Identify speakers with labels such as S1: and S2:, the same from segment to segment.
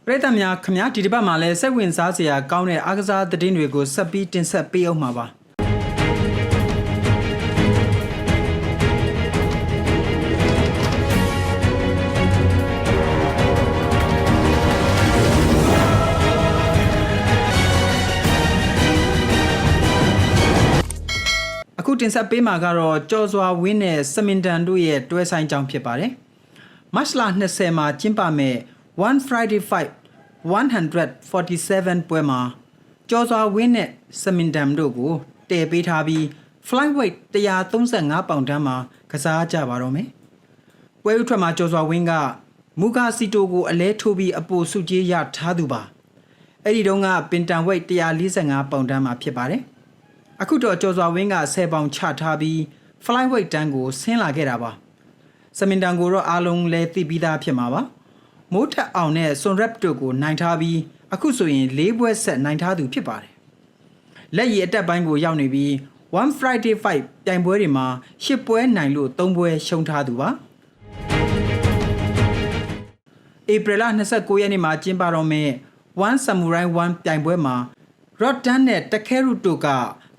S1: ပရိသတ်များခင်ဗျာဒီတစ်ပတ်မှာလည်းစိတ်ဝင်စားစရာကောင်းတဲ့အားကစားသတင်းတွေကိုဆက်ပြီးတင်ဆက်ပေးအောင်မှာပါအခုတင်ဆက်ပေးမှာကတော့ကြော်စွာဝင်းနဲ့စမင်တန်တို့ရဲ့တွဲဆိုင်ကြောင်းဖြစ်ပါတယ်မတ်လ20မှာကျင်းပမဲ့One Friday Fight 147ပွဲမှာကျော်စွာဝင်းနဲ့စမင်ဒမ်တို့ကိုတည်ပေးထားပြီး flyweight 135ပေါင်တန်းမှာကစားကြပါတော့မယ်။ပွဲဥထွက်မှာကျော်စွာဝင်းကမူဂါစီတိုကိုအလဲထိုးပြီးအပိုစုကြီးရထားသူပါ။အဲ့ဒီတုန်းကပင်တန်ဝိတ်145ပေါင်တန်းမှာဖြစ်ပါတယ်။အခုတော့ကျော်စွာဝင်းက10ပေါင်ချထားပြီး flyweight တန်းကိုဆင်းလာခဲ့တာပါ။စမင်ဒမ်ကိုတော့အားလုံးလဲသိပြီးသားဖြစ်မှာပါ။မိုးထက်အောင်နဲ့စွန်ရက်တို့ကိုနိုင်ထားပြီးအခုဆိုရင်၄ပွဲဆက်နိုင်ထားသူဖြစ်ပါတယ်။လက်ရည်အတက်ပိုင်းကိုရောက်နေပြီး One Friday Fight ပြိုင်ပွဲတွေမှာ၈ပွဲနိုင်လို့၃ပွဲရှုံးထားသူပါ။ဧပြီလ29ရက်နေ့မှာကျင်းပတော့မယ့် One Samurai One ပြိုင်ပွဲမှာ Roddan နဲ့တခဲရုတို့က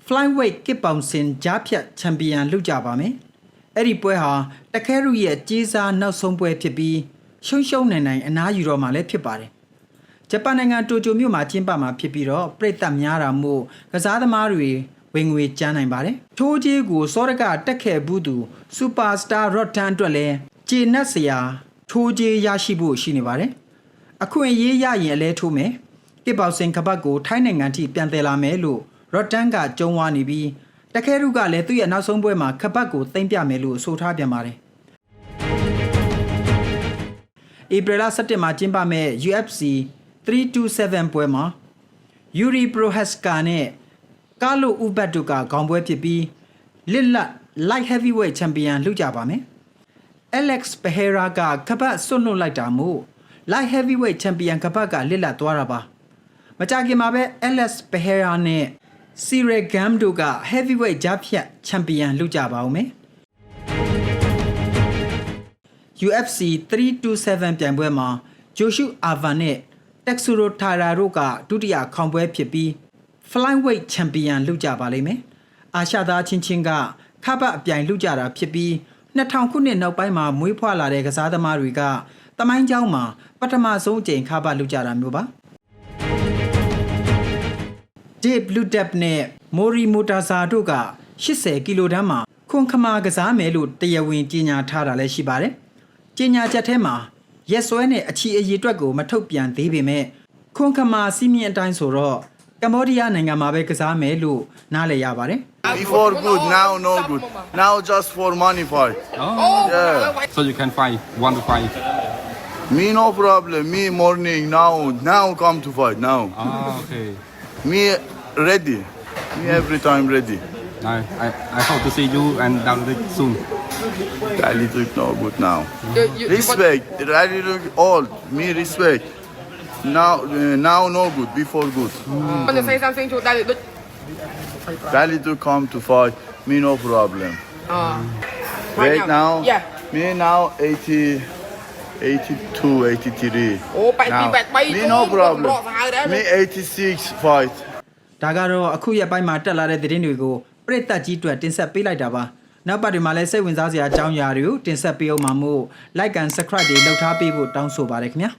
S1: Flyweight Kickboxing ကြားဖြတ်ချန်ပီယံလုပ်ကြပါမယ်။အဲ့ဒီပွဲဟာတခဲရုရဲ့ကြီးစားနောက်ဆုံးပွဲဖြစ်ပြီးရှုံနိုင်အနားယူတော့မှလည်းဖြစ်ပါတယ်။ဂျပန်နိုင်ငံတိုကျိုမြို့မှာကျင်းပမှာဖြစ်ပြီးတော့ပြည်သက်များတာမို့ကစားသမားတွေဝင်ငွေကျန်းနိုင်ပါတယ်။ထိုးကြီးကိုစောရကတက်ခဲ့ဘူးသူစူပါစတာရော့ဒန်အတွက်လည်းကျေနပ်စရာထိုးကြီးရရှိဖို့ရှိနေပါတယ်။အခွင့်အရေးရရင်အလဲထိုးမယ်။ကစ်ဘောက်ဆင်ကပတ်ကိုထိုင်းနိုင်ငံထိပြန်တယ်လာမယ်လို့ရော့ဒန်ကကြုံဝါနေပြီးတခဲရုကလည်းသူ့ရဲ့နောက်ဆုံးပွဲမှာကပတ်ကိုသိမ်းပြမယ်လို့ဆိုထားပြန်ပါတယ်။ဧပြီလ17မှာကျင်းပမဲ့ UFC 327ပွဲမှာ Yuri Prohaska နဲ့ကာလိုဥဘတ်တို့ကခေါင်းပွဲဖြစ်ပြီးလစ်လတ် light heavyweight champion လုပ်ကြပါမယ်။ Alex Pereira ကကပတ်စွန့်လွတ်လိုက်တာမို့ light heavyweight champion ကပတ်ကလစ်လတ်သွားတာပါ။မကြခင်မှာပဲ Alex Pereira နဲ့ Cyril Gane တို့က heavyweight ကြားဖြတ် champion လုပ်ကြပါဦးမယ်။ UFC 327ပြိုင်ပွဲမှာဂျိုရှုအာဗန်နဲ့တက်ဆူရိုထာရာတို့ကဒုတိယခေါင်းပွဲဖြစ်ပြီး flyweight champion လုပ်ကြပါလိမ့်မယ်။အာရှသားချင်းချင်းကခပတ်အပြိုင်လုပ်ကြတာဖြစ်ပြီး2000ခုနှစ်နောက်ပိုင်းမှာမွေးဖွားလာတဲ့ကစားသမားတွေကတမိုင်းကျောင်းမှာပထမဆုံးအကြိမ်ခပတ်လုပ်ကြတာမျိုးပါ။ Dave Bludep နဲ့ Mori Motaza တို့က80ကီလိုတန်းမှာခွန်ခမာကစားမယ်လို့တရားဝင်ကြေညာထားတာလည်းရှိပါတယ်။ကြေညာချက်ထဲမှာရက်စွဲနဲ့အချီအရေးအတွက်ကိုမထုတ်ပြန်သေးပေမဲ့ခွန်ခမာစီမင်းအတိုင်းဆိုတော့ကမ္ဘောဒီးယားနိုင်ငံမှာပဲကစားမယ်လို့နားလည်ရပါတယ်
S2: Before good, now no good. Now just for money fight.
S3: Oh.
S2: Yeah.
S3: So you can fight, want to fight?
S2: Me no problem. Me morning now come to fight now.
S3: Ah, okay.
S2: Me ready. Me every time ready.
S3: I hope to see you and down the soon.
S2: Rally look no good now. Respect. Rally look old. Me respect. Now no good. Before good.
S4: Want to say something to that?
S2: Rally to come to fight. Me no problem. Right now.
S4: Yeah.
S2: Me now 80, 82, 83.
S4: Oh,
S2: Now. Me no problem. Me 86 fight.
S1: ဒါကတော့အခုရက်ပိုင်းမှာတက်လာတဲ့သတင်းတွေကိုပြည်သက်ကြီးတွေတင်ဆက်ပေးလိုက်တာပါနောက်ပတ်တွေမှာလည်းစိတ်ဝင်စားစရာအကြောင်းအရာတွေကိုတင်ဆက်ပေးအောင်မှာမို့ like and subscribe တွေလုပ်ထားပေးဖို့တောင်းဆိုပါရခင်ဗျာ